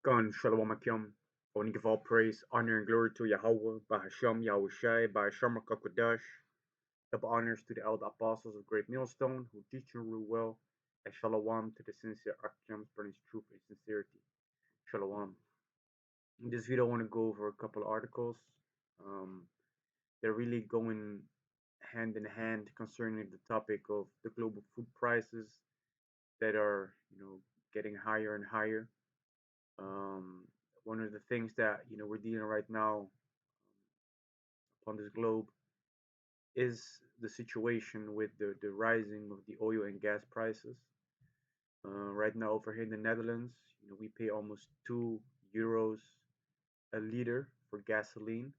Gun Shalom Akim. I want to give all praise, honor, and glory to Yahawah, Bahasham, Yahawashi, Bahasham, Qadash. Double honors to the elder apostles of Great Millstone who teach and rule well, and Shalom to the sincere Akims spreading truth and sincerity. Shalom. In this video, I want to go over a couple articles. Um, they're really going hand in hand concerning the topic of the global food prices that are, getting higher and higher. Um, One of the things that we're dealing right now upon this globe is the situation with the rising of the oil and gas prices. Right now, over here in the Netherlands, we pay almost €2 a liter for gasoline.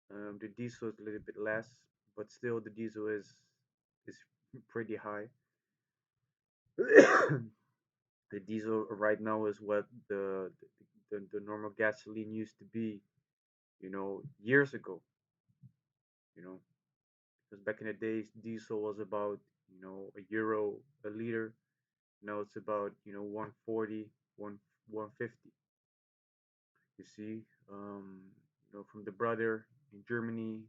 The diesel is a little bit less, but still the diesel is pretty high. The diesel right now is what the normal gasoline used to be, years ago. You know, because back in the days, diesel was about €1 a liter. Now it's about 140, 150. You see, from the brother in Germany,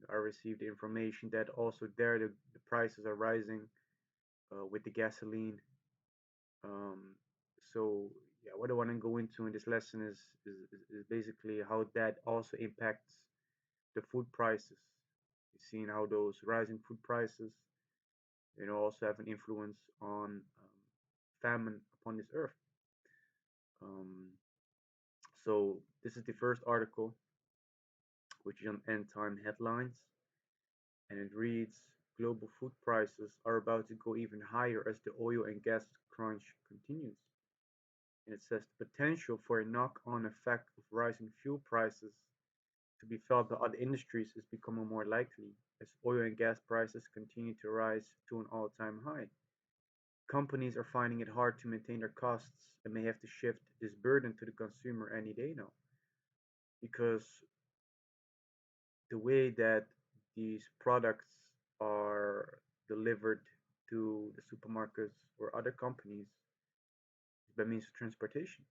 I received the information that also there the prices are rising with the gasoline. Um, so yeah, what I want to go into in this lesson is basically how that also impacts the food prices. You've seen how those rising food prices, also have an influence on famine upon this earth. Um, so this is the first article, which is on End Time Headlines, and it reads: Global food prices are about to go even higher as the oil and gas crunch continues. And it says the potential for a knock-on effect of rising fuel prices to be felt by other industries is becoming more likely as oil and gas prices continue to rise to an all-time high. Companies are finding it hard to maintain their costs and may have to shift this burden to the consumer any day now, because the way that these products are delivered to the supermarkets or other companies is by means of transportation.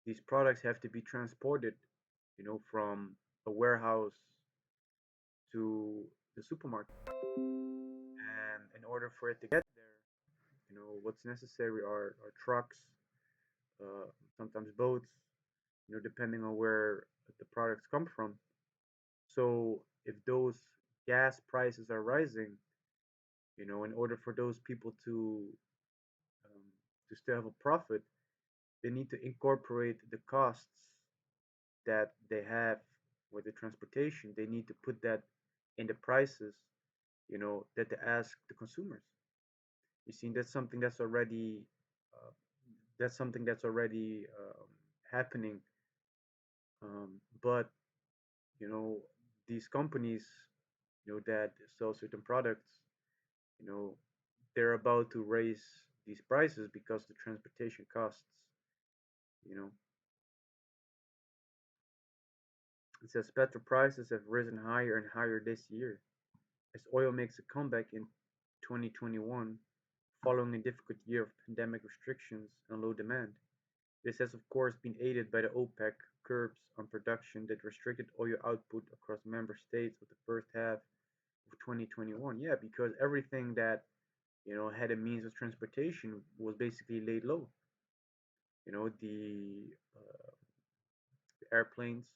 These products have to be transported, from a warehouse to the supermarket. And in order for it to get there, what's necessary are trucks, sometimes boats, depending on where the products come from. So if those gas prices are rising, in order for those people um, to still have a profit, they need to incorporate the costs that they have with the transportation. They need to put that in the prices, that they ask the consumers. You see, uh, that's already happening. But you know, these companies, that sell certain products, you know, they're about to raise these prices because the transportation costs. You know, it says petrol prices have risen higher and higher this year as oil makes a comeback in 2021 following a difficult year of pandemic restrictions and low demand. This has of course been aided by the OPEC curbs on production that restricted oil output across member states of the first half of 2021. Yeah, because everything that had a means of transportation was basically laid low. The airplanes,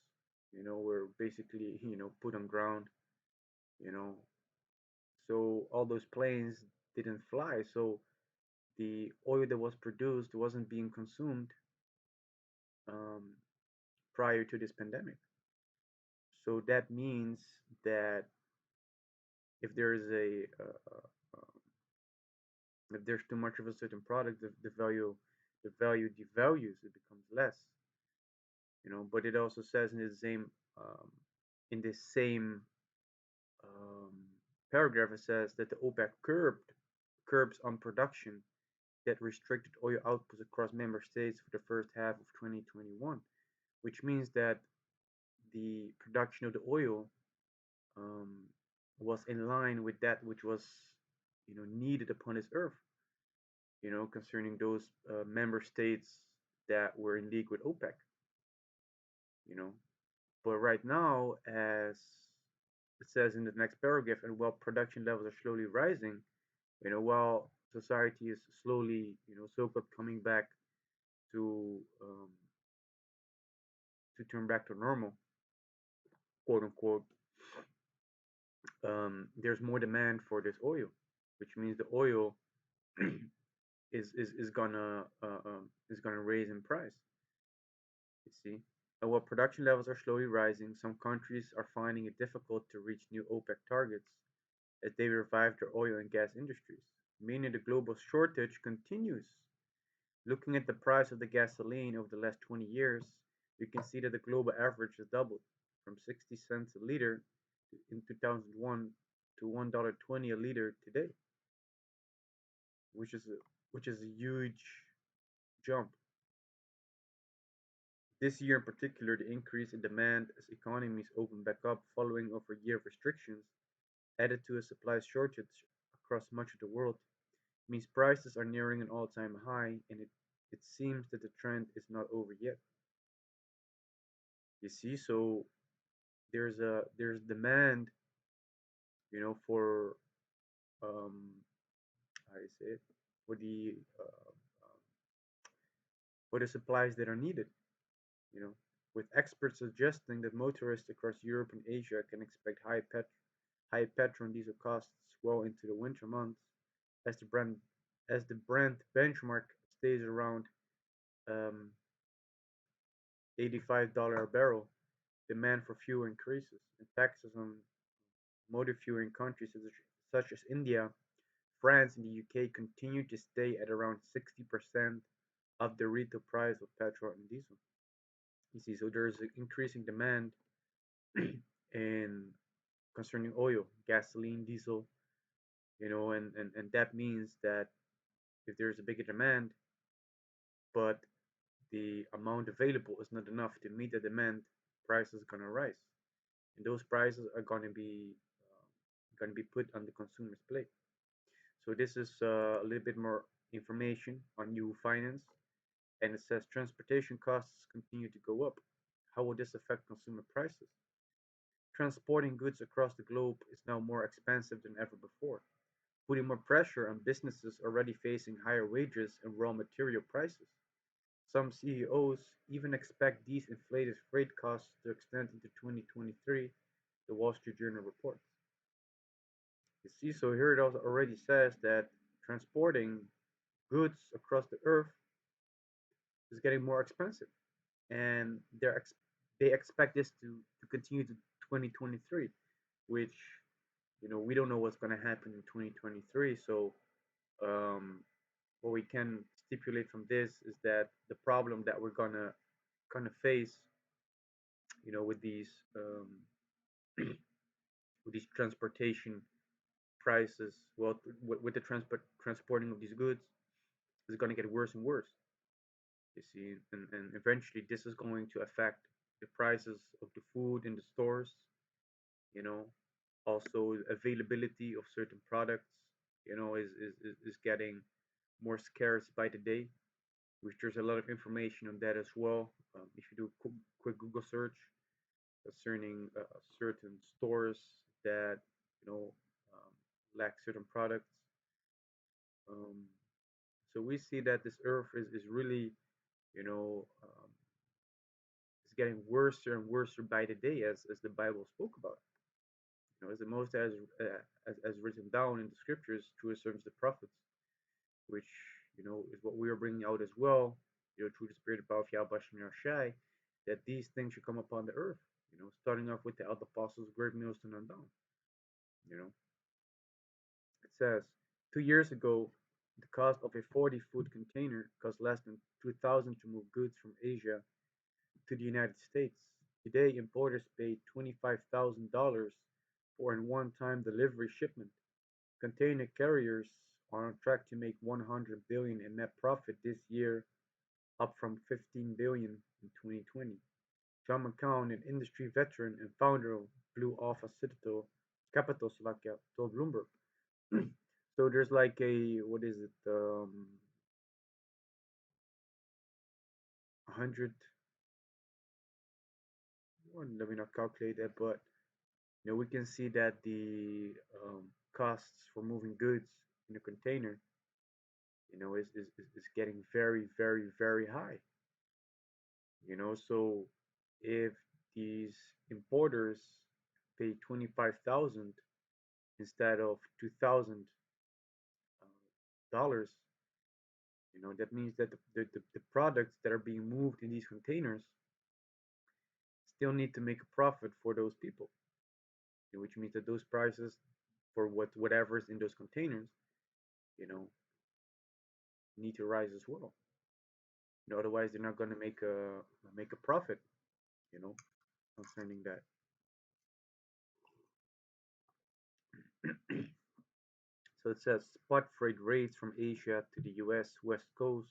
were basically put on ground. You know, so all those planes didn't fly. So the oil that was produced wasn't being consumed um, prior to this pandemic. So that means that if there is if there's too much of a certain product, the value devalues. It becomes less. But it also says um, in this same um, paragraph, it says that the OPEC curbs on production that restricted oil output across member states for the first half of 2021, which means that the production of the oil um, was in line with that which was needed upon this earth, concerning those member states that were in league with OPEC, you know. But right now, as it says in the next paragraph, and while production levels are slowly rising, while society is slowly, so-called coming back to turn back to normal, quote unquote, there's more demand for this oil, which means the oil is gonna raise in price. You see, and while production levels are slowly rising, some countries are finding it difficult to reach new OPEC targets as they revive their oil and gas industries, meaning the global shortage continues. Looking at the price of the gasoline over the last 20 years, you can see that the global average has doubled from 60 cents a liter in 2001 to $1.20 a liter today, which is a huge jump. This year in particular, the increase in demand as economies open back up following over a year of restrictions, added to a supply shortage across much of the world, means prices are nearing an all-time high, and it seems that the trend is not over yet. You see, so there's demand, for how do you say it, for the supplies that are needed. You know, with experts suggesting that motorists across Europe and Asia can expect high petrol and diesel costs well into the winter months, as the Brent benchmark stays around um, $85 a barrel. Demand for fuel increases, and taxes on motor fuel in countries such as India, France, and the UK continue to stay at around 60% of the retail price of petrol and diesel. You see, so there's an increasing demand in concerning oil, gasoline, diesel, and that means that if there's a bigger demand, but the amount available is not enough to meet the demand, prices are gonna rise, and those prices are gonna be put on the consumer's plate. So this is a little bit more information on new finance, and it says transportation costs continue to go up. How will this affect consumer prices? Transporting goods across the globe is now more expensive than ever before, putting more pressure on businesses already facing higher wages and raw material prices. Some CEOs even expect these inflated freight costs to extend into 2023, the Wall Street Journal reports. You see, so here it also already says that transporting goods across the earth is getting more expensive, and they expect this to continue to 2023, which we don't know what's going to happen in 2023. So what we can stipulate from this is that the problem that we're gonna face, with these with these transportation prices, well, with the transporting of these goods, is going to get worse and worse. You see, and eventually this is going to affect the prices of the food in the stores. You know, also availability of certain products. Is getting more scarce by the day, which there's a lot of information on that as well. If you do a quick Google search concerning certain stores that you know um, lack certain products. Um, so we see that this earth is really, you know, um, is getting worse and worse by the day, as the Bible spoke about. As the most as written down in the scriptures through a servants the prophets, which is what we are bringing out as well. Through the spirit of Yahawashi and Rawchaa, that these things should come upon the earth. Starting off with the elder apostles, great Millstone and down. You know, it says 2 years ago, the cost of a 40-foot container cost less than 2,000 to move goods from Asia to the United States. Today, importers pay $25,000 for a one-time delivery shipment. Container carriers are on track to make 100 billion in net profit this year, up from 15 billion in 2020. John McCown, an industry veteran and founder of Blue Alpha Citadel Capital Slovakia, told Bloomberg. So there's like a, what is it? 100. Well, let me not calculate that, but we can see that the costs for moving goods in a container, is getting very, very, very high. So if these importers pay 25,000 instead of $2,000, that means that the products that are being moved in these containers still need to make a profit for those people, which means that those prices for whatever's in those containers, you know, need to rise as well. Otherwise they're not going to make a profit, you know, concerning that. So it says spot freight rates from Asia to the U.S. West Coast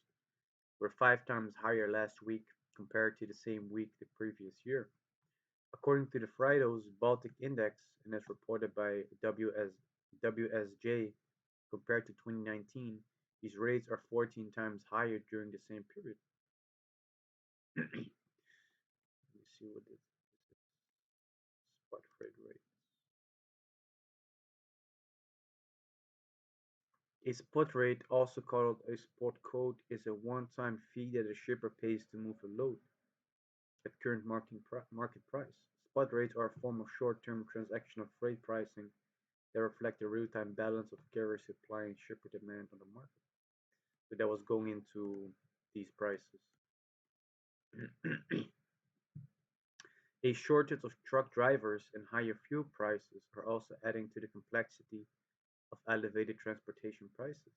were 5 times higher last week compared to the same week the previous year. According to the Fridays Baltic Index, and as reported by WSJ, compared to 2019, these rates are 14 times higher during the same period. Let me see what this spot freight rate. A spot rate, also called a spot quote, is a one-time fee that a shipper pays to move a load at current market price. Spot rates are a form of short-term transactional freight pricing that reflect the real-time balance of carrier supply and shipper demand on the market. So that was going into these prices. A shortage of truck drivers and higher fuel prices are also adding to the complexity of elevated transportation prices.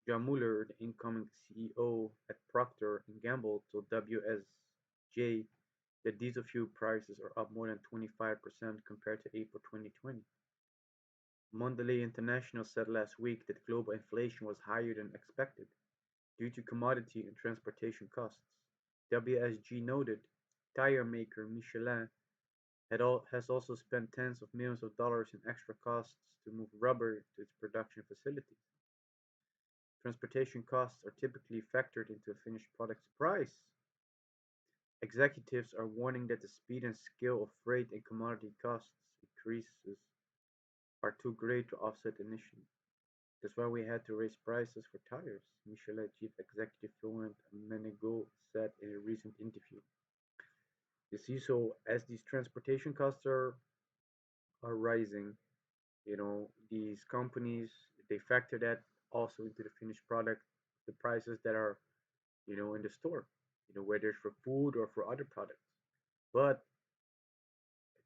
John Mueller, the incoming CEO at Procter and Gamble, told WSJ that diesel fuel prices are up more than 25% compared to April 2020. Mondelez International said last week that global inflation was higher than expected due to commodity and transportation costs. WSG noted tire maker Michelin has also spent tens of millions of dollars in extra costs to move rubber to its production facilities. Transportation costs are typically factored into a finished product's price. Executives are warning that the speed and scale of freight and commodity costs increases are too great to offset initially. That's why we had to raise prices for tires, Michelin chief executive Florent Menegaux said in a recent interview. You see, so as these transportation costs are rising, these companies, they factor that also into the finished product, the prices that are, in the store, whether it's for food or for other products. But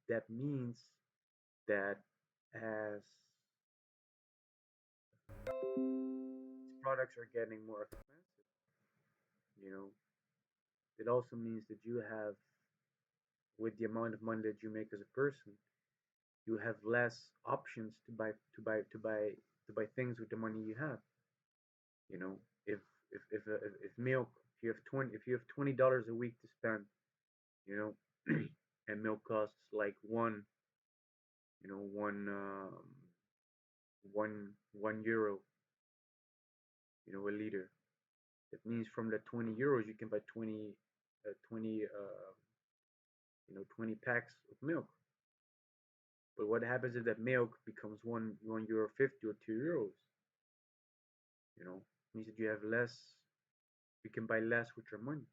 that means that as these products are getting more expensive, you know, it also means that you have, with the amount of money that you make as a person, you have less options to buy things with the money you have. You know, if if milk, if you have $20 a week to spend, you know, and milk costs like you know, one euro, a liter. That means from the 20 euros you can buy 20 packs of milk. But what happens if that milk becomes one euro 50 or 2 euros? It means that you have less, you can buy less with your money.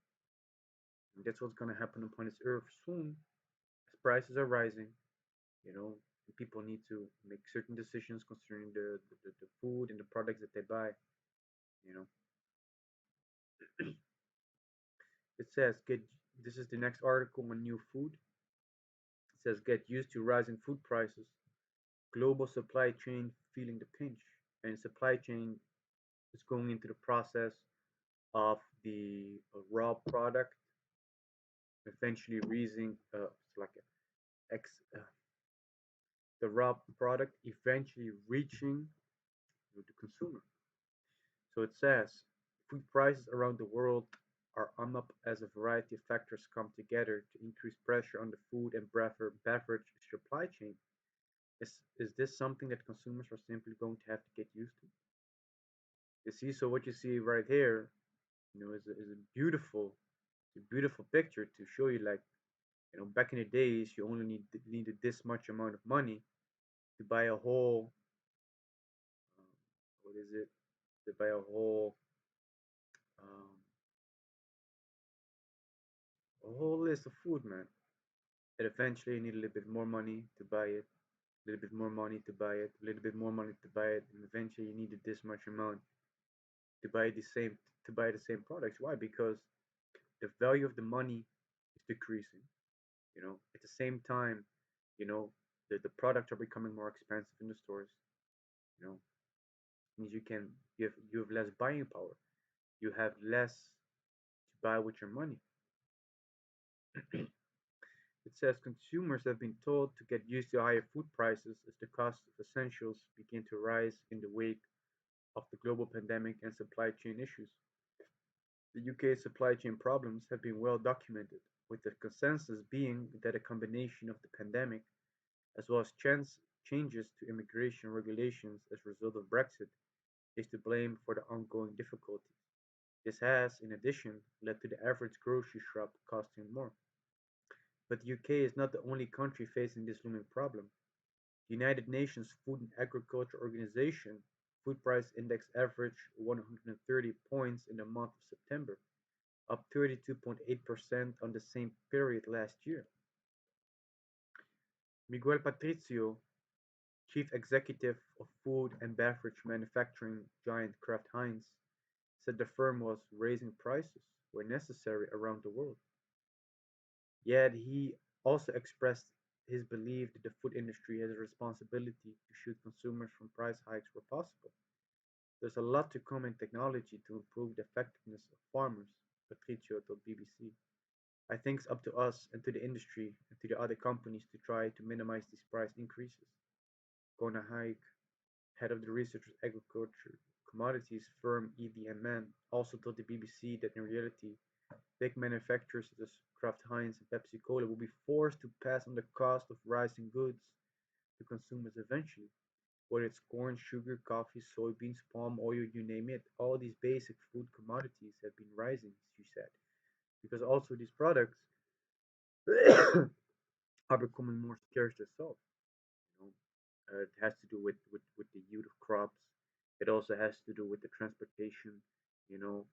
And that's what's gonna happen upon this earth soon, as prices are rising. And people need to make certain decisions concerning the food and the products that they buy. You know, it says get. This is the next article on new food. It says get used to rising food prices. Global supply chain feeling the pinch, and supply chain is going into the process of the raw product eventually reaching like ex, the raw product eventually reaching the consumer. So it says food prices around the world are up as a variety of factors come together to increase pressure on the food and beverage supply chain. Is this something that consumers are simply going to have to get used to? You see, so what you see right here, is a beautiful It's a beautiful picture to show you, like, back in the days, you only needed this much amount of money to buy a whole, um, what is it? To buy um, a whole list of food, man. And eventually, you need a little bit more money to buy it, a little bit more money to buy it, a little bit more money to buy it, and eventually, you needed this much amount to buy the same products. Why? Because the value of the money is decreasing. At the same time, you know, the products are becoming more expensive in the stores. You know, means you have less buying power. You have less to buy with your money. It says consumers have been told to get used to higher food prices as the cost of essentials begin to rise in the wake of the global pandemic and supply chain issues. The UK's supply chain problems have been well documented, with the consensus being that a combination of the pandemic as well as changes to immigration regulations as a result of Brexit is to blame for the ongoing difficulties. This has, in addition, led to the average grocery shop costing more. But the UK is not the only country facing this looming problem. The United Nations Food and Agriculture Organization food price index averaged 130 points in the month of September, up 32.8% on the same period last year. Miguel Patricio, chief executive of food and beverage manufacturing giant Kraft Heinz, said the firm was raising prices where necessary around the world. Yet he also expressed his belief that the food industry has a responsibility to shield consumers from price hikes where possible. There's a lot to come in technology to improve the effectiveness of farmers, Patricio told BBC. I think it's up to us and to the industry and to the other companies to try to minimize these price increases. Gonna hike, head of the research agriculture commodities firm EDMN, also told the BBC that in reality, big manufacturers such as Kraft Heinz and Pepsi Cola will be forced to pass on the cost of rising goods to consumers eventually. Whether it's corn, sugar, coffee, soybeans, palm oil, you name it, all these basic food commodities have been rising, she said. Because also these products are becoming more scarce themselves. You know, it has to do with the yield of crops. It also has to do with the transportation, you know,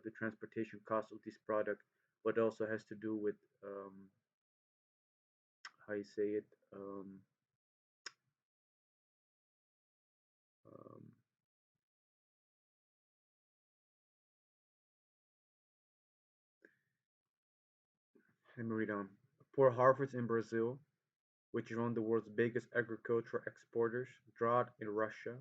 the transportation cost of this product, but also has to do with how you say it. Um, Let me read on. Poor harvests in Brazil, which is one of the world's biggest agricultural exporters, drought in Russia,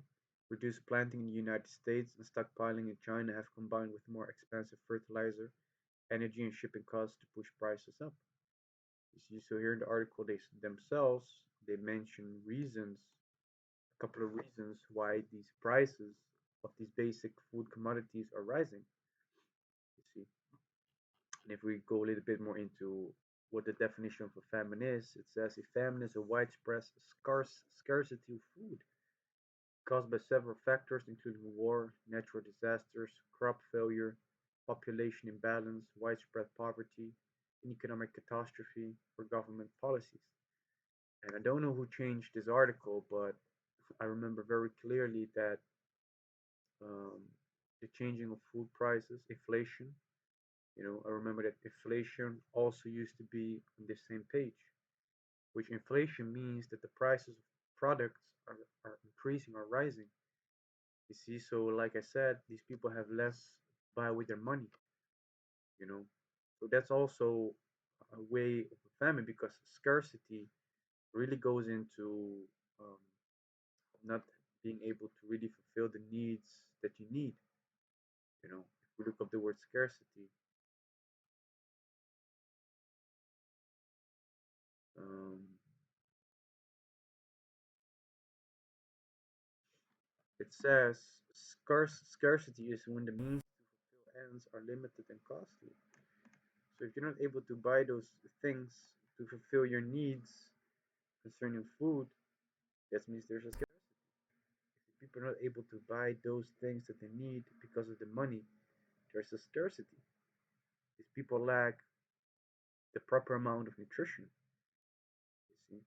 reduced planting in the United States, and stockpiling in China have combined with more expensive fertilizer, energy, and shipping costs to push prices up. You see, so here in the article, they mention reasons, a couple of reasons why these prices of these basic food commodities are rising. You see, and if we go a little bit more into what the definition of a famine is, it says a famine is a widespread scarcity of food caused by several factors, including war, natural disasters, crop failure, population imbalance, widespread poverty, an economic catastrophe, or government policies. And I don't know who changed this article, but I remember very clearly that um, the changing of food prices, inflation. I remember that inflation also used to be on the same page, which inflation means that the prices of products are increasing or rising. You see, so like I said, these people have less to buy with their money, you know. So that's also a way of a famine because scarcity really goes into um, not being able to really fulfill the needs that you need. If we look up the word scarcity, um, it says scarcity is when the means to fulfill ends are limited and costly. So if you're not able to buy those things to fulfill your needs concerning food, that means there's a scarcity. If people are not able to buy those things that they need because of the money, there's a scarcity. These people lack the proper amount of nutrition, you see.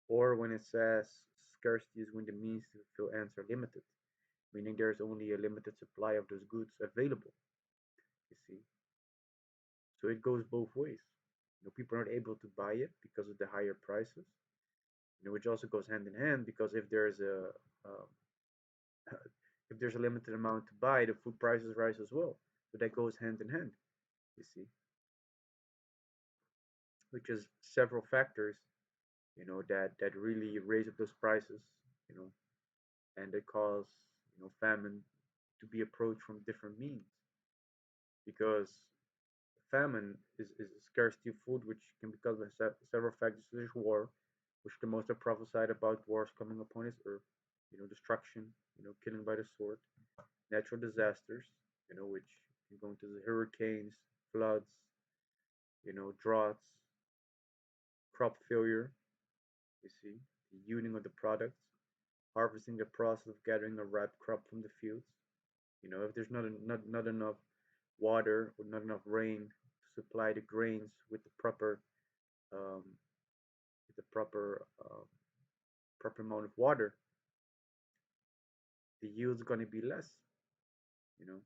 Or when it says scarcity is when the means to fulfill ends are limited, meaning there's only a limited supply of those goods available, you see. So it goes both ways. People are not able to buy it because of the higher prices, which also goes hand in hand because um, if there's a limited amount to buy, the food prices rise as well. So that goes hand in hand, you see, which is several factors, that really raise up those prices, you know, and they cause, famine to be approached from different means because famine is a scarcity of food, which can be caused by several factors such as war, which the most are prophesied about wars coming upon this earth, destruction, killing by the sword, natural disasters, which can go into the hurricanes, floods, droughts, crop failure, you see, the yielding of the products, harvesting the process of gathering a ripe crop from the fields. If there's not enough water or not enough rain to supply the grains with um, the proper amount of water, the yield's going to be less. You know,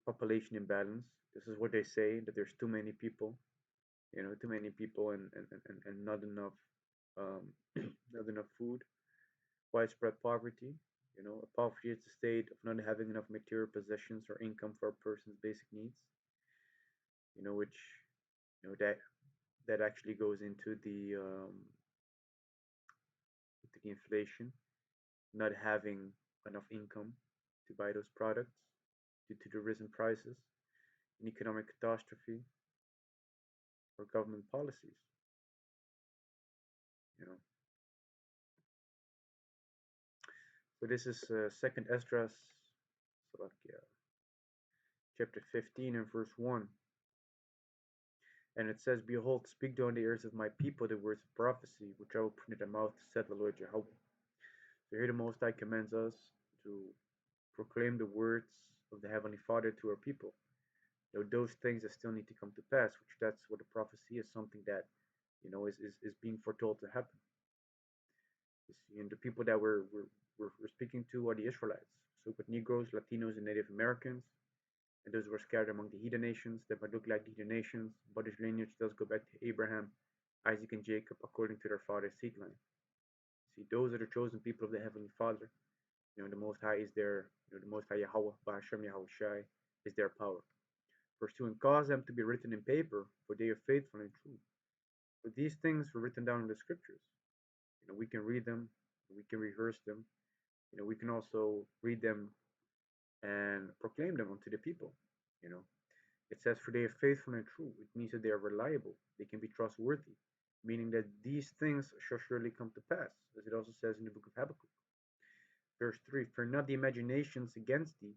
population imbalance. This is what they say that there's too many people. Too many people and not enough um, not enough food. Widespread poverty. Poverty is the state of not having enough material possessions or income for a person's basic needs. Which that actually goes into the inflation, not having enough income to buy those products due to the risen prices, an economic catastrophe, or government policies. You know, so this is Second Esdras, Salakia, chapter 15 and verse 1. And it says, Behold, speak thou in the ears of my people the words of prophecy, which I will put in their mouth, said the Lord Yahawah. So here the Most High commands us to proclaim the words of the Heavenly Father to our people. Those things that still need to come to pass, which that's what the prophecy is, something that, is being foretold to happen. And the people that we're speaking to are the Israelites, so-called Negroes, Latinos, and Native Americans, and those who are scattered among the heathen nations that might look like the heathen nations, but his lineage does go back to Abraham, Isaac, and Jacob according to their father's seed line. See, those are the chosen people of the Heavenly Father. The Most High is their, the Most High Yahawah, Bahasham, Yahawashi is their power. Verse 2, and cause them to be written in paper, for they are faithful and true. But these things were written down in the scriptures. We can read them, we can rehearse them, we can also read them and proclaim them unto the people. You know, it says, for they are faithful and true. It means that they are reliable, they can be trustworthy, meaning that these things shall surely come to pass, as it also says in the book of Habakkuk. Verse 3, for not the imaginations against thee,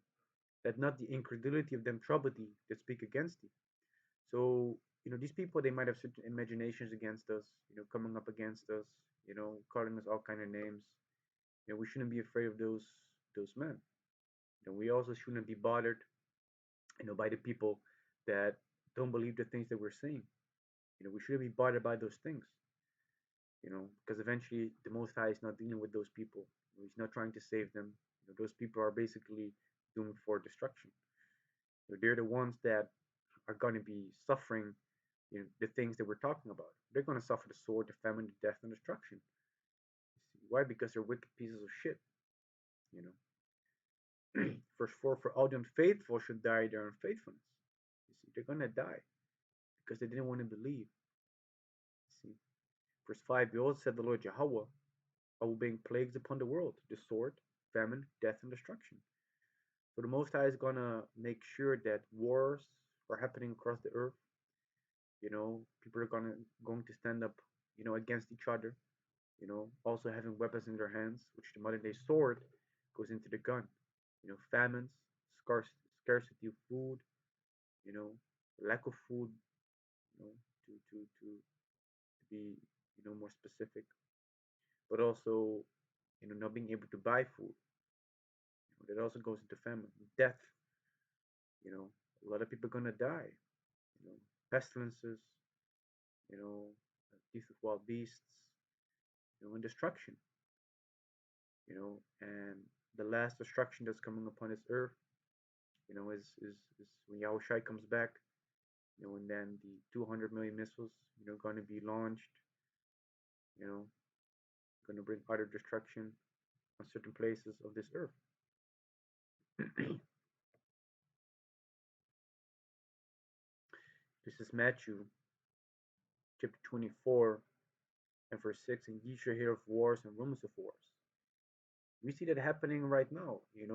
that not the incredulity of them trouble thee that speak against thee. So, these people, they might have certain imaginations against us, coming up against us, calling us all kind of names. We shouldn't be afraid of those men. We also shouldn't be bothered, by the people that don't believe the things that we're saying. We shouldn't be bothered by those things, because eventually the Most High is not dealing with those people. He's not trying to save them. Those people are basically doomed for destruction. They're the ones that are going to be suffering, the things that we're talking about. They're going to suffer the sword, the famine, the death, and destruction. Why? Because they're wicked pieces of shit. You know. Verse 4, for all the unfaithful should die their unfaithfulness. You see, they're going to die because they didn't want to believe. You see. Verse 5, behold, said the Lord Yahawah, I will bring plagues upon the world, the sword, famine, death, and destruction. So the Most High is going to make sure that wars are happening across the earth. People are going to stand up, against each other. Also having weapons in their hands, which the modern day sword goes into the gun. Famines, scarcity of food, you know, lack of food, to be, more specific, but also, not being able to buy food. That also goes into famine, death, you know, A lot of people are gonna die. You know, pestilences. You know, teeth of wild beasts. And destruction. And the last destruction that's coming upon this earth. Is when Yahawashi comes back. And then the 200 million missiles. Going to be launched. You know, going to bring utter destruction on certain places of this earth. This is Matthew chapter 24 and verse 6. And ye shall hear of wars and rumors of wars. We see that happening right now. In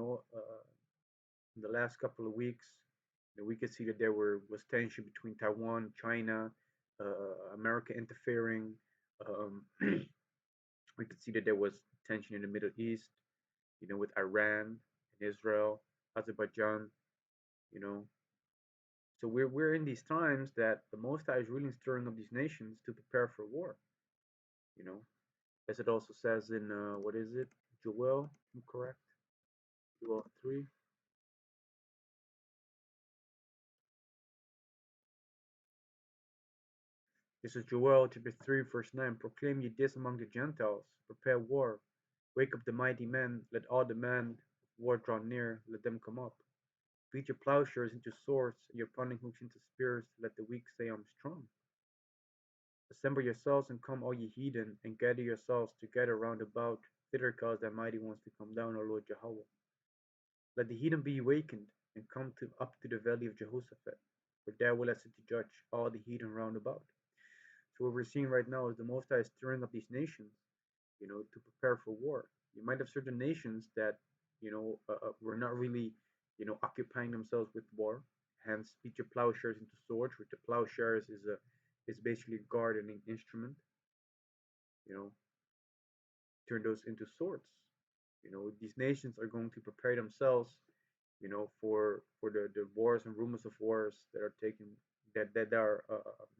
the last couple of weeks, we could see that there was tension between Taiwan, China, America interfering. Um, we could see that there was tension in the Middle East, with Iran and Israel, Azerbaijan, you know. So we're in these times that the Most High is really stirring up these nations to prepare for war, you know, as it also says in what is it, Joel? I'm correct, Joel 3. This is Joel chapter 3, verse 9. Proclaim ye this among the Gentiles, prepare war, wake up the mighty men, let all the men of war draw near, let them come up. Beat your plowshares into swords, and your pruning hooks into spears, let the weak say I'm strong. Assemble yourselves and come, all ye heathen, and gather yourselves together round about, thither cause thy mighty ones to come down, O Lord Yahawah. Let the heathen be awakened, and come up to the valley of Jehoshaphat, for there will I sit to judge all the heathen round about. So what we're seeing right now is the Most High is stirring up these nations, to prepare for war. You might have certain nations that, were not really, occupying themselves with war. Hence, beat your plowshares into swords, which the plowshares is basically a gardening instrument. You know, turn those into swords. These nations are going to prepare themselves, for the wars and rumors of wars that are taking that are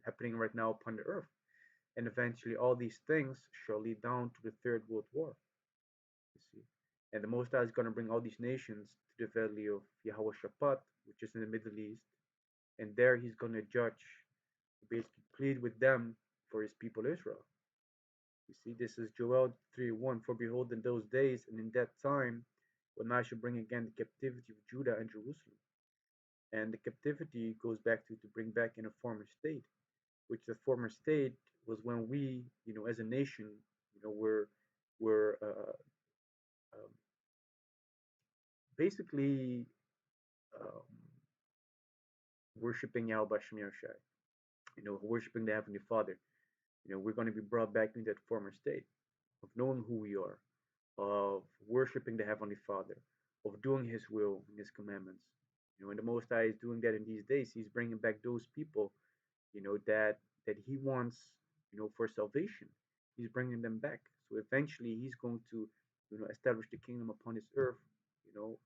happening right now upon the earth. And eventually, all these things shall lead down to the Third World War. You see, and the Most High is going to bring all these nations to the valley of Yahawashi, which is in the Middle East, and there he's going to judge, basically plead with them for his people Israel. You see, this is Joel 3:1. For behold, in those days and in that time, when I shall bring again the captivity of Judah and Jerusalem. And the captivity goes back to bring back in a former state, which the former state was when we, as a nation, were um, basically um, worshiping Yahweh Shai, worshiping the Heavenly Father. We're going to be brought back into that former state of knowing who we are, of worshiping the Heavenly Father, of doing His will and His commandments. And the Most High is doing that in these days. He's bringing back those people, that He wants, for salvation. He's bringing them back. So eventually, He's going to, establish the kingdom upon this earth, you know,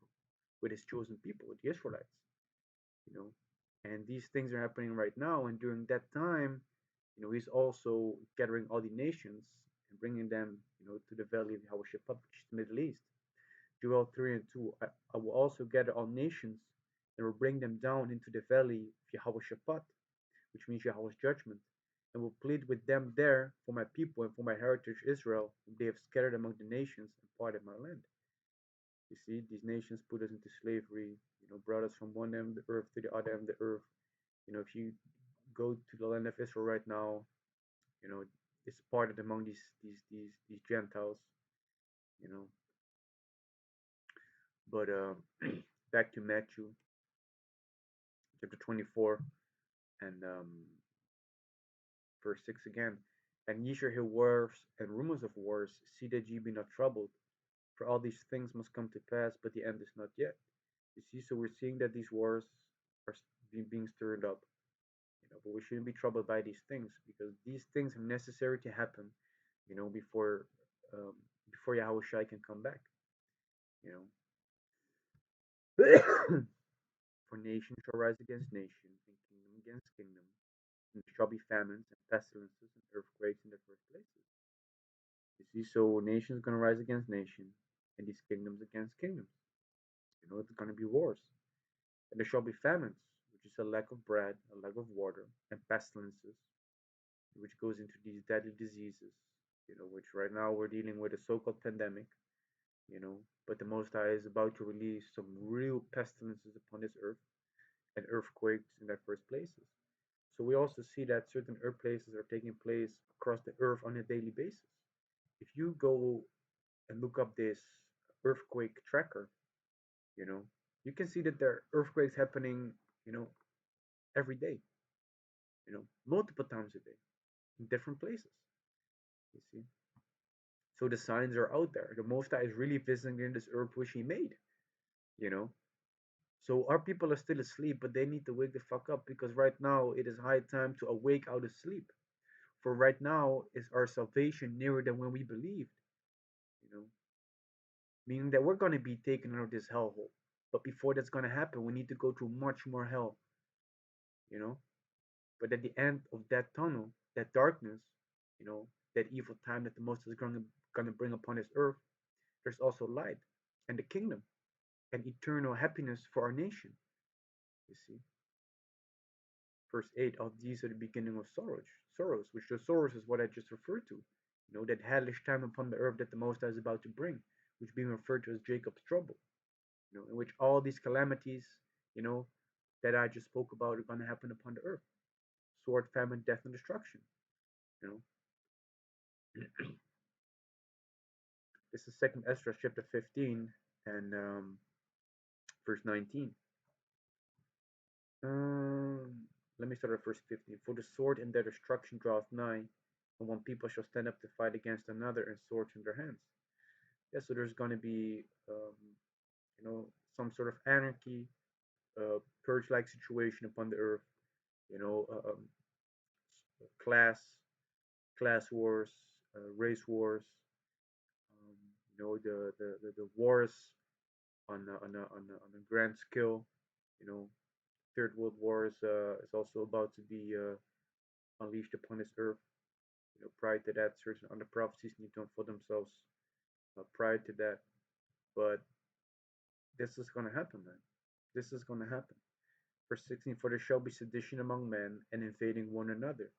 with His chosen people, with the Israelites. You know, and these things are happening right now. And during that time, He's also gathering all the nations and bringing them, to the valley of Yahawashi, which is the Middle East. Joel 3 and 2. I will also gather all nations and will bring them down into the valley of Yahawashi, which means Yahweh's judgment, and will plead with them there for my people and for my heritage Israel, whom they have scattered among the nations and parted my land. You see, these nations put us into slavery, brought us from one end of the earth to the other end of the earth. If you go to the land of Israel right now, you know, it's parted among these Gentiles, you know. But back to Matthew chapter 24 and verse 6 again. And ye shall hear wars and rumors of wars. See that ye be not troubled, for all these things must come to pass, but the end is not yet. You see, so we're seeing that these wars are being stirred up. But we shouldn't be troubled by these things because these things are necessary to happen, before before Yahawashi can come back. For nation shall rise against nation, and kingdom against kingdom, and there shall be famines and pestilences and earthquakes in the first places. You see, so nations gonna rise against nation, and these kingdoms against kingdoms. It's gonna be wars, and there shall be famines, a lack of bread, a lack of water, and pestilences, which goes into these deadly diseases, which right now we're dealing with a so-called pandemic, but the Most High is about to release some real pestilences upon this earth and earthquakes in their first places. So we also see that certain earth places are taking place across the earth on a daily basis. If you go and look up this earthquake tracker, you know, you can see that there are earthquakes happening, you know, every day, multiple times a day in different places. You see, so the signs are out there. The Most High is really visiting this earth which He made. You know, so our people are still asleep, but they need to wake the fuck up because right now it is high time to awake out of sleep. For right now is our salvation nearer than when we believed. You know, meaning that we're gonna be taken out of this hellhole. But before that's gonna happen, we need to go through much more hell. You know, but at the end of that tunnel, that darkness, you know, that evil time that the Most is gonna bring upon this earth, there's also light and the kingdom and eternal happiness for our nation. You see, verse 8 of these are the beginning of sorrows, which the sorrows is what I just referred to. That hellish time upon the earth that the Most High is about to bring, which being referred to as Jacob's trouble. In which all these calamities, you know, that I just spoke about are going to happen upon the earth: sword, famine, death, and destruction. You know, this is Second Ezra chapter 15 and verse 19. Let me start at verse 15. For the sword and their destruction draweth nigh, and one people shall stand up to fight against another, and swords in their hands. Yeah, so there's going to be, some sort of anarchy, purge-like situation upon the earth. You know, class, class wars, race wars. The wars on a grand scale. You know, Third World War is also about to be unleashed upon this earth. Prior to that, certain other prophecies need to unfold themselves prior to that. But this is going to happen, man. This is going to happen. Verse 16, for there shall be sedition among men, and invading one another.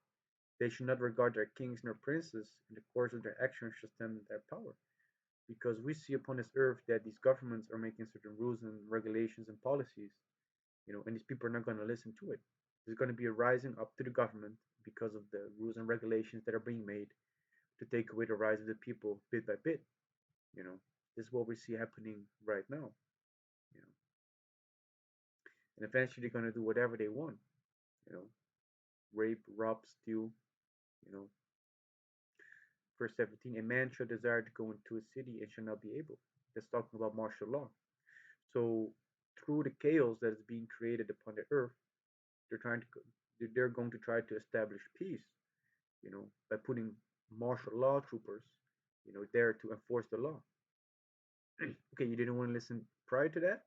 They shall not regard their kings nor princes, and the course of their actions shall stand in their power. Because we see upon this earth that these governments are making certain rules and regulations and policies, and these people are not going to listen to it. There's going to be a rising up to the government because of the rules and regulations that are being made to take away the rights of the people bit by bit. You know, this is what we see happening right now. You know, and eventually they're going to do whatever they want. You know, rape, rob, steal. You know, verse 17: a man shall desire to go into a city and shall not be able. That's talking about martial law. So through the chaos that is being created upon the earth, they're trying to they're going to try to establish peace. By putting martial law troopers, there to enforce the law. Okay, you didn't want to listen prior to that,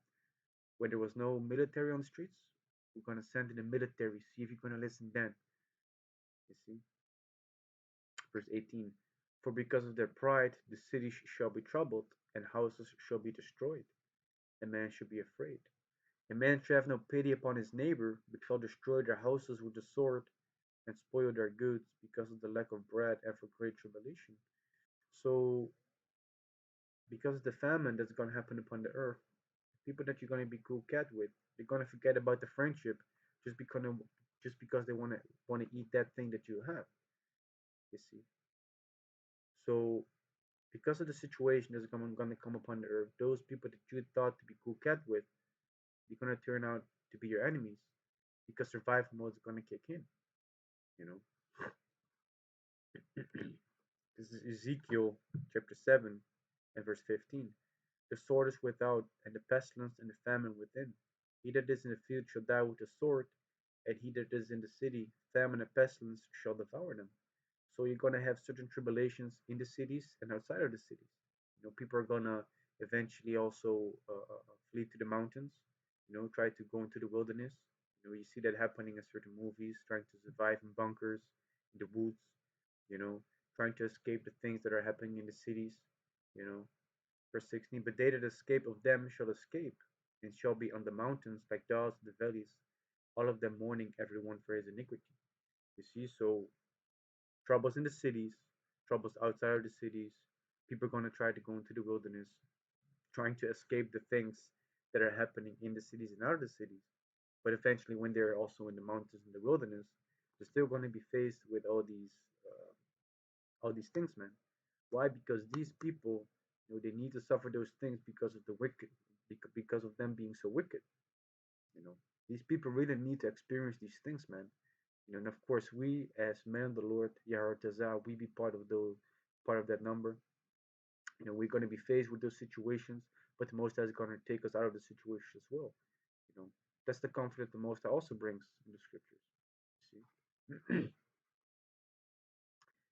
when there was no military on the streets. We're gonna send in the military. See if you're gonna listen then. You see, verse 18. For because of their pride, the city shall be troubled, and houses shall be destroyed. A man shall be afraid. A man shall have no pity upon his neighbor, but shall destroy their houses with the sword, and spoil their goods because of the lack of bread and for great tribulation. So, because of the famine that's going to happen upon the earth, people that you're going to be cool cat with, they're going to forget about the friendship just because they want to eat that thing that you have. You see. So, because of the situation that's going to come upon the earth, those people that you thought to be cool cat with, they're going to turn out to be your enemies because survival mode is going to kick in. You know. This is Ezekiel chapter 7 and verse 15. The sword is without, and the pestilence and the famine within. He that is in the field shall die with the sword, and he that is in the city, famine and pestilence shall devour them. So you're gonna have certain tribulations in the cities and outside of the cities. People are gonna eventually also flee to the mountains. Try to go into the wilderness. You see that happening in certain movies, trying to survive in bunkers, in the woods. You know, trying to escape the things that are happening in the cities. You know, verse 16. But they that escape of them shall escape, and shall be on the mountains like dogs in the valleys. all of them mourning everyone for his iniquity. You see, so troubles in the cities, troubles outside of the cities, people are going to try to go into the wilderness, trying to escape the things that are happening in the cities and out of the cities. But eventually, when they're also in the mountains and the wilderness, they're still going to be faced with all these things, man. Why? Because these people, they need to suffer those things because of the wicked, because of them being so wicked. You know, these people really need to experience these things, man. And of course, we as men of the Lord, Yahawah, we be part of that number. We're going to be faced with those situations, but the Most High is going to take us out of the situation as well. You know, that's the comfort the Most High also brings in the scriptures. You see,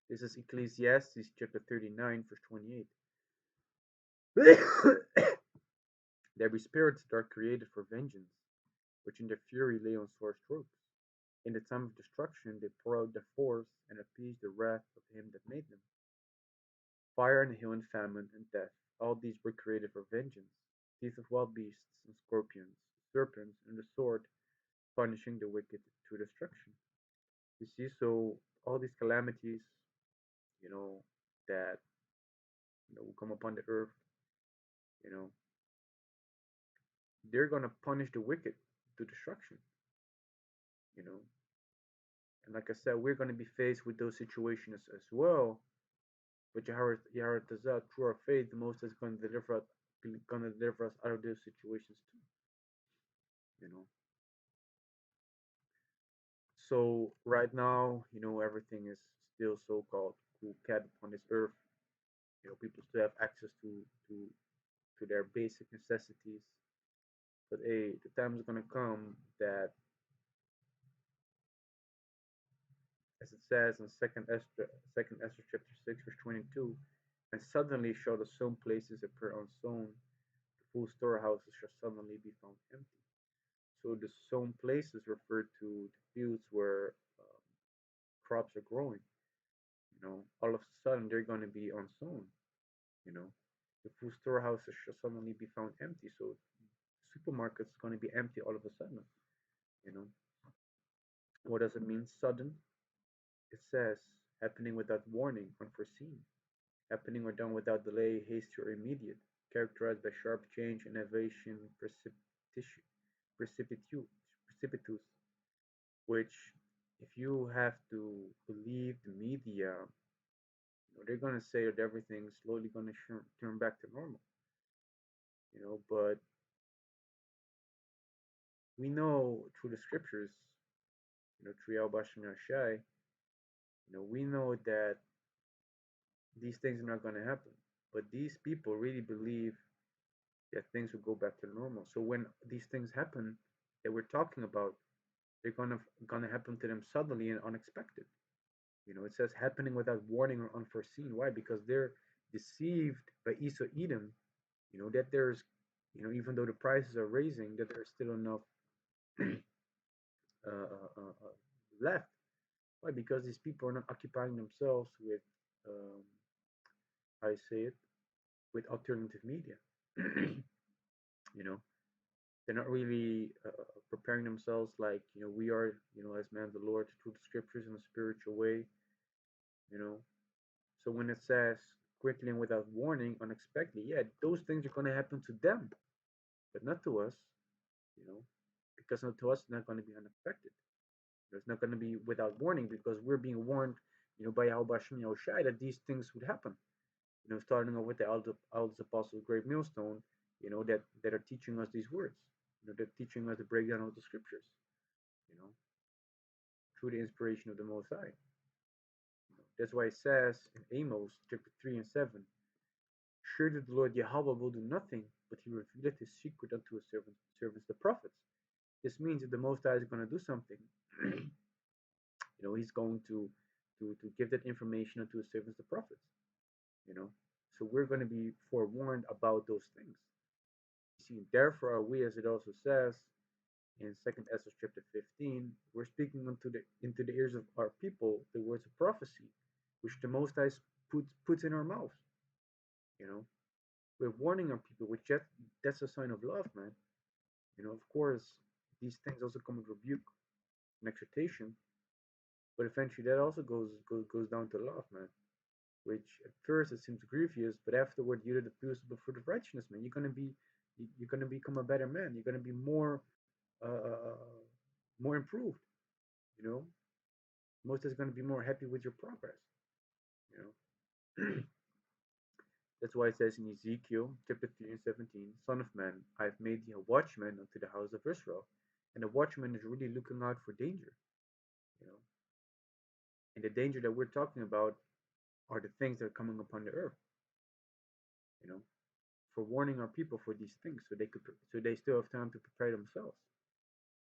this is Ecclesiastes chapter 39, verse 28. There be spirits that are created for vengeance, which in their fury lay on sore strokes. In the time of destruction they pour out their force and appease the wrath of him that made them. Fire and hail and famine and death, all these were created for vengeance. Teeth of wild beasts and scorpions, serpents, and the sword, punishing the wicked to destruction. You see, so all these calamities, you know, that will come upon the earth, you know, they're gonna punish the wicked to destruction, you know. And like I said, we're gonna be faced with those situations as well. But Yahweh through our faith, the Most is gonna deliver us out of those situations too, you know. So right now, everything is still so-called cool cat upon this earth. People still have access to to their basic necessities. But hey, the time is gonna come that, as it says in Second Esther chapter 6 verse 22, and suddenly shall the sown places appear unsown, the full storehouses shall suddenly be found empty. So the sown places refer to the fields where crops are growing. All of a sudden they're going to be unsown. You know, the food storehouses shall suddenly be found empty. So supermarkets going to be empty all of a sudden. You know, what does it mean? Sudden. It says happening without warning, unforeseen, happening or done without delay, hasty or immediate, characterized by sharp change, innovation, precipitous, precipitous, which, if you have to believe the media, they're gonna say that everything's slowly gonna turn back to normal. But we know through the scriptures, through Bahasham, we know that these things are not gonna happen. But these people really believe that things will go back to normal. So when these things happen that we're talking about, they're gonna happen to them suddenly and unexpected. It says happening without warning or unforeseen. Why? Because they're deceived by Esau Edom. That there's, even though the prices are raising, that there's still enough left. Why? Because these people are not occupying themselves with, um, I say it, with alternative media. you know, they're not really preparing themselves like we are. As men of the Lord through the scriptures in a spiritual way. You know, so when it says quickly and without warning, unexpectedly, yeah, those things are going to happen to them, but not to us. You know, because to us, it's not going to be unexpected. It's not going to be without warning because we're being warned, by Bahasham Yahawashi that these things would happen. Starting off with the eldest apostles, great Millstone, that are teaching us these words. They're teaching us the breakdown of the scriptures. You know, through the inspiration of the Most High. That's why it says in Amos chapter 3 and 7, surely the Lord Yahawah will do nothing, but he revealeth his secret unto his servants the prophets. This means that the Most High is going to do something. He's going to give that information unto his servants the prophets. You know, so we're going to be forewarned about those things. You see, therefore are we, as it also says in Second Esther chapter 15, we're speaking into the ears of our people the words of prophecy, which the Most High puts in our mouths. We're warning our people, which that's a sign of love, man. Of course, these things also come with rebuke and exhortation, but eventually that also goes down to love, man. Which at first it seems grievous, but afterward you're the fruit of the righteousness, man. You're gonna become a better man. You're gonna be more improved. You know, most is gonna be more happy with your progress. You know, that's why it says in Ezekiel chapter 3 and 17, "Son of man, I have made thee a watchman unto the house of Israel," and the watchman is really looking out for danger. You know, and the danger that we're talking about are the things that are coming upon the earth. You know, for warning our people for these things, so they still have time to prepare themselves.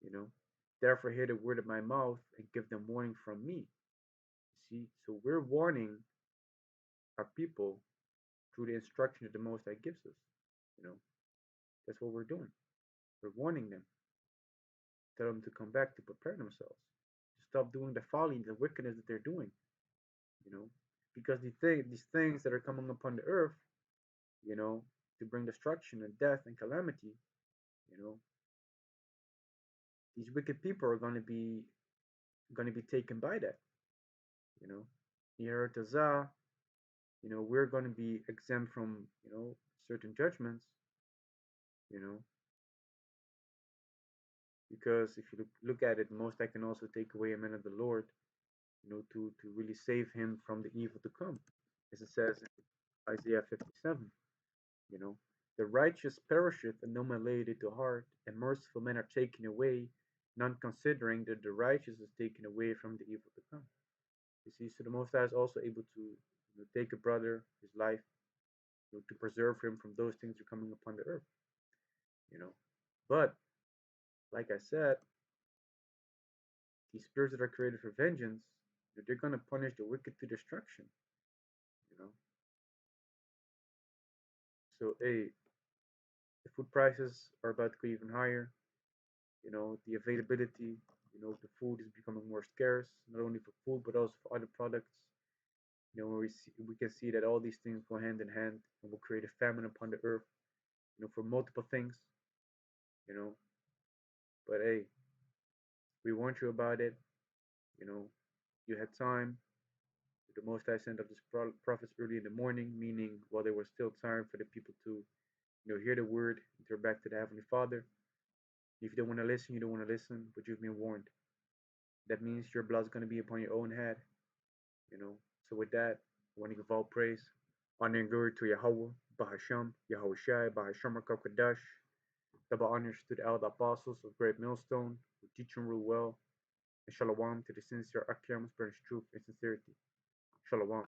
You know, therefore hear the word of my mouth and give them warning from me. You see, so we're warning our people through the instruction that the Most High gives us. You know, that's what we're doing. We're warning them, tell them to come back to prepare themselves, to stop doing the folly and the wickedness that they're doing. You know, because these things that are coming upon the earth, you know, to bring destruction and death and calamity, you know, these wicked people are going to be taken by that. You know, Yehartazah, you know, we're going to be exempt from, you know, certain judgments, you know, because if you look at it, most I can also take away a man of the Lord, you know, to really save him from the evil to come, as it says in Isaiah 57. You know, the righteous perisheth, and no man layeth it to heart, and merciful men are taken away, none considering that the righteous is taken away from the evil to come. You see, so the Most High is also able to, you know, take a brother, his life, you know, to preserve him from those things that are coming upon the earth. You know, but like I said, these spirits that are created for vengeance, you know, they're gonna punish the wicked to destruction. You know, so hey, the food prices are about to go even higher. You know, the availability, you know, the food is becoming more scarce, not only for food but also for other products. You know, we can see that all these things go hand in hand and will create a famine upon the earth. You know, for multiple things. You know, but hey, we warned you about it. You know, you had time. The Most High sent up this prophets early in the morning, meaning while there was still time for the people to, you know, hear the word and turn back to the Heavenly Father. If you don't want to listen, you don't want to listen, but you've been warned. That means your blood's going to be upon your own head. You know. So with that, I want to give all praise, honor, and glory to Yahawah, Bahasham, Yahawashi, Bahasham, Qadash. Double honors to the elder apostles of Great Millstone, who teach and rule well, and shalom to the sincere Akiams, brings truth and sincerity. Shalom.